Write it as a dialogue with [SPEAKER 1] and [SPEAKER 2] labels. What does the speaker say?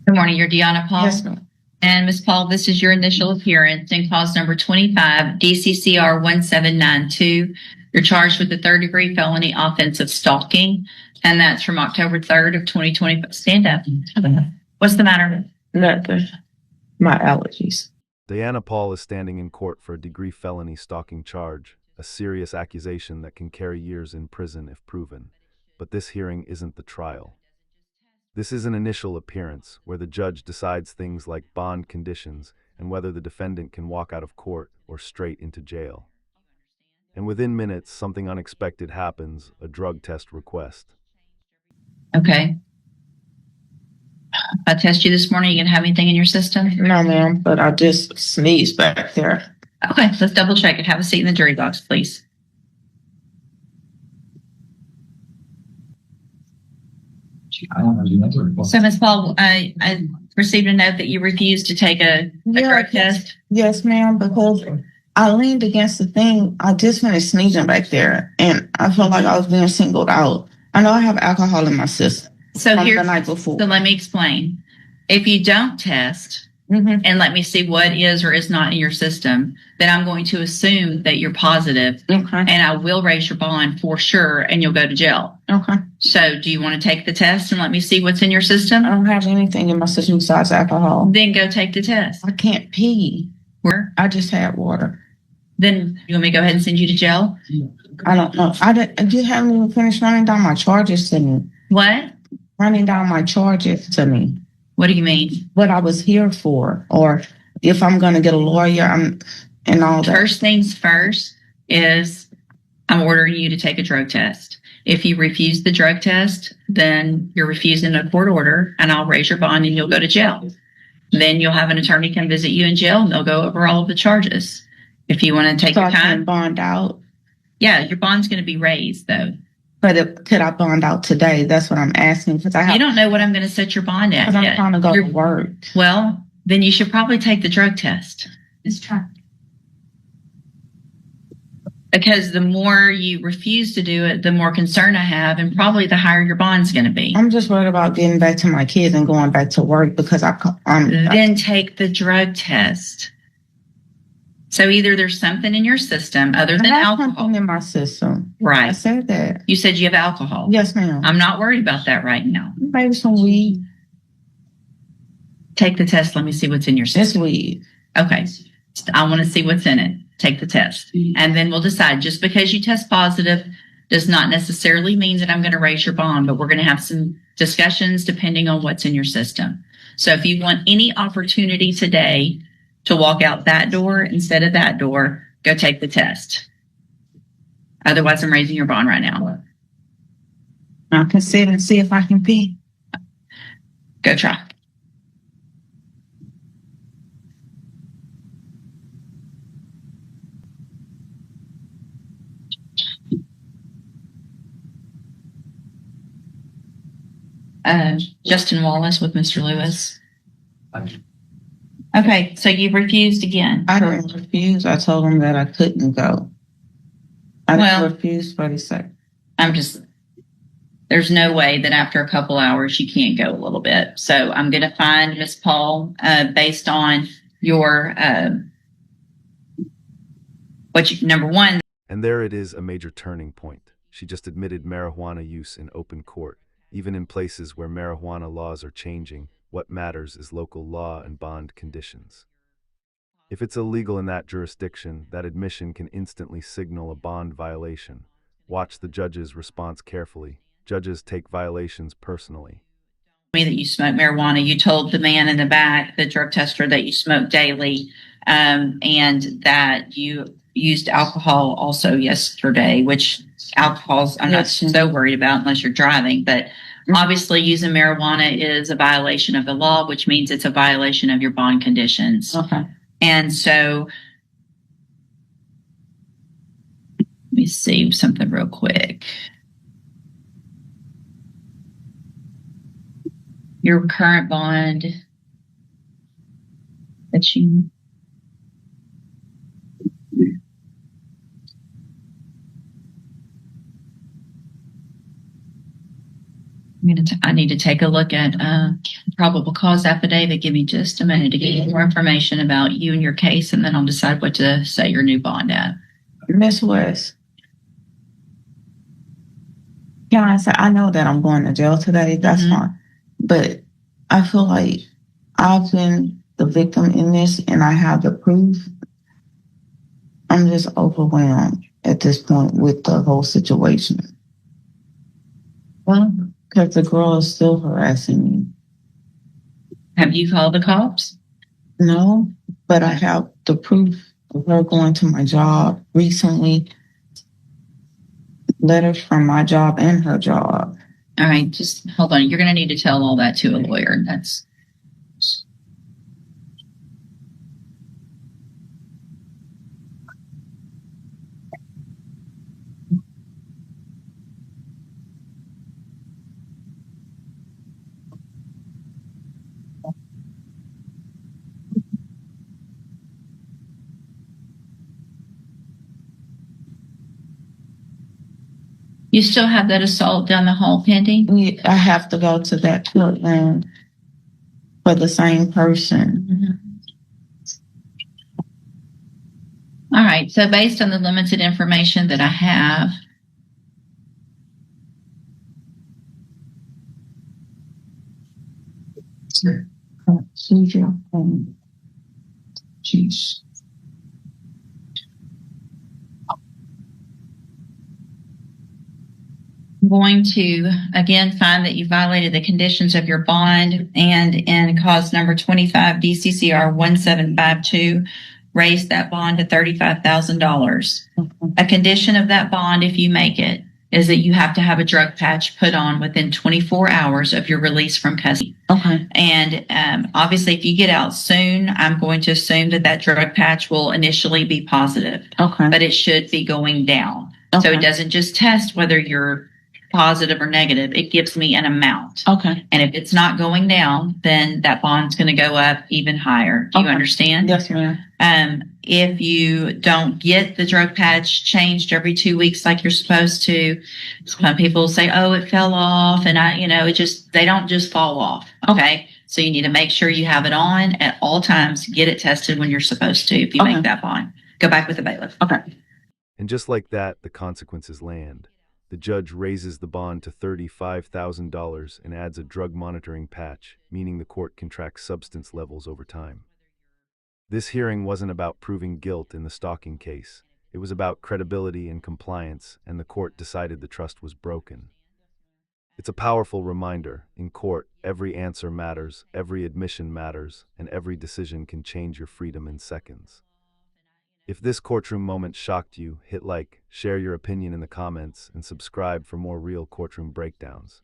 [SPEAKER 1] Good morning. You're Deanna Paul.
[SPEAKER 2] Yes, ma'am.
[SPEAKER 1] And Ms. Paul, this is your initial appearance in cause number 25, DCCR 1792. You're charged with the third-degree felony offense of stalking, and that's from October 3rd of 2020. Stand up. What's the matter?
[SPEAKER 2] Nothing. My allergies.
[SPEAKER 3] Diana Paul is standing in court for a degree felony stalking charge, a serious accusation that can carry years in prison if proven. But this hearing isn't the trial. This is an initial appearance where the judge decides things like bond conditions and whether the defendant can walk out of court or straight into jail. And within minutes, something unexpected happens, a drug test request.
[SPEAKER 1] Okay. I test you this morning. You gonna have anything in your system?
[SPEAKER 2] No, ma'am, but I just sneezed back there.
[SPEAKER 1] Okay, let's double check it. Have a seat in the jury box, please. So, Ms. Paul, I received a note that you refused to take a drug test.
[SPEAKER 2] Yes, ma'am, because I leaned against the thing. I just finished sneezing back there, and I felt like I was being singled out. I know I have alcohol in my system
[SPEAKER 1] So
[SPEAKER 2] from
[SPEAKER 1] here,
[SPEAKER 2] the night before.
[SPEAKER 1] so let me explain. If you don't test and let me see what is or is not in your system, then I'm going to assume that you're positive,
[SPEAKER 2] Okay.
[SPEAKER 1] and I will raise your bond for sure, and you'll go to jail.
[SPEAKER 2] Okay.
[SPEAKER 1] So do you want to take the test and let me see what's in your system?
[SPEAKER 2] I don't have anything in my system besides alcohol.
[SPEAKER 1] Then go take the test.
[SPEAKER 2] I can't pee.
[SPEAKER 1] Where?
[SPEAKER 2] I just had water.
[SPEAKER 1] Then you want me to go ahead and send you to jail?
[SPEAKER 2] I don't know. You haven't even finished running down my charges to me.
[SPEAKER 1] What?
[SPEAKER 2] Running down my charges to me.
[SPEAKER 1] What do you mean?
[SPEAKER 2] What I was here for, or if I'm going to get a lawyer, and all that.
[SPEAKER 1] First things first is I'm ordering you to take a drug test. If you refuse the drug test, then you're refusing a court order, and I'll raise your bond and you'll go to jail. Then you'll have an attorney come visit you in jail, and they'll go over all of the charges. If you want to take
[SPEAKER 2] So
[SPEAKER 1] your
[SPEAKER 2] I can
[SPEAKER 1] time,
[SPEAKER 2] bond out.
[SPEAKER 1] yeah, your bond's going to be raised though.
[SPEAKER 2] But could I bond out today? That's what I'm asking, because
[SPEAKER 1] You don't know what I'm going to set your bond at
[SPEAKER 2] I'm
[SPEAKER 1] yet.
[SPEAKER 2] trying to go to work.
[SPEAKER 1] Well, then you should probably take the drug test.
[SPEAKER 2] Let's try.
[SPEAKER 1] Because the more you refuse to do it, the more concern I have, and probably the higher your bond's going to be.
[SPEAKER 2] I'm just worried about getting back to my kids and going back to work because
[SPEAKER 1] Then take the drug test. So either there's something in your system other than
[SPEAKER 2] I have
[SPEAKER 1] alcohol.
[SPEAKER 2] something in my system. I
[SPEAKER 1] Right.
[SPEAKER 2] said that.
[SPEAKER 1] You said you have alcohol.
[SPEAKER 2] Yes, ma'am.
[SPEAKER 1] I'm not worried about that right now.
[SPEAKER 2] Maybe some weed.
[SPEAKER 1] Take the test. Let me see what's in your
[SPEAKER 2] It's
[SPEAKER 1] system.
[SPEAKER 2] weed.
[SPEAKER 1] Okay. I want to see what's in it. Take the test. And then we'll decide. Just because you test positive does not necessarily mean that I'm going to raise your bond, but we're going to have some discussions depending on what's in your system. So if you want any opportunity today to walk out that door instead of that door, go take the test. Otherwise, I'm raising your bond right now.
[SPEAKER 2] I can sit and see if I can pee.
[SPEAKER 1] Go try. Justin Wallace with Mr. Lewis. Okay, so you've refused again.
[SPEAKER 2] I didn't refuse. I told them that I couldn't go. I didn't refuse for the sec.
[SPEAKER 1] There's no way that after a couple hours you can't go a little bit. So I'm going to find Ms. Paul based on your, number one.
[SPEAKER 3] And there it is, a major turning point. She just admitted marijuana use in open court. Even in places where marijuana laws are changing, what matters is local law and bond conditions. If it's illegal in that jurisdiction, that admission can instantly signal a bond violation. Watch the judge's response carefully. Judges take violations personally.
[SPEAKER 1] That you smoke marijuana. You told the man in the back, the drug tester, that you smoke daily, and that you used alcohol also yesterday, which alcohol's I'm not so worried about unless you're driving, but obviously using marijuana is a violation of the law, which means it's a violation of your bond conditions.
[SPEAKER 2] Okay.
[SPEAKER 1] And so let me see something real quick. Your current bond that you I'm going to I need to take a look at probable cause affidavit. Give me just a minute to get you more information about you and your case, and then I'll decide what to set your new bond at.
[SPEAKER 2] Miss West, can I say, I know that I'm going to jail today. That's fine. But I feel like I've been the victim in this and I have the proof. I'm just overwhelmed at this point with the whole situation. Well, because the girl is still harassing me.
[SPEAKER 1] Have you called the cops?
[SPEAKER 2] No, but I have the proof of her going to my job recently, letters from my job and her job.
[SPEAKER 1] All right, just hold on. You're going to need to tell all that to a lawyer. That's You still have that assault down the hall pending?
[SPEAKER 2] I have to go to that courtroom for the same person.
[SPEAKER 1] All right. So based on the limited information that I have,
[SPEAKER 2] Jeez.
[SPEAKER 1] I'm going to again find that you violated the conditions of your bond, and in cause number 25 DCCR 1752 raised that bond to $35,000. A condition of that bond, if you make it, is that you have to have a drug patch put on within 24 hours of your release from custody.
[SPEAKER 2] Okay.
[SPEAKER 1] And obviously, if you get out soon, I'm going to assume that that drug patch will initially be positive.
[SPEAKER 2] Okay.
[SPEAKER 1] But it should be going down. So
[SPEAKER 2] Okay.
[SPEAKER 1] it doesn't just test whether you're positive or negative. It gives me an amount.
[SPEAKER 2] Okay.
[SPEAKER 1] And if it's not going down, then that bond's going to go up even higher. Do you
[SPEAKER 2] Okay.
[SPEAKER 1] understand?
[SPEAKER 2] Yes, ma'am.
[SPEAKER 1] If you don't get the drug patch changed every 2 weeks like you're supposed to, some people say, oh, it fell off. And they don't just fall off. Okay. So you need to make sure you have it on at all times. Get it tested when you're supposed to. If you make that bond, go back with the bailiff.
[SPEAKER 2] Okay.
[SPEAKER 3] And just like that, the consequences land. The judge raises the bond to $35,000 and adds a drug monitoring patch, meaning the court can track substance levels over time. This hearing wasn't about proving guilt in the stalking case. It was about credibility and compliance, and the court decided the trust was broken. It's a powerful reminder. In court, every answer matters, every admission matters, and every decision can change your freedom in seconds. If this courtroom moment shocked you, hit like, share your opinion in the comments, and subscribe for more real courtroom breakdowns.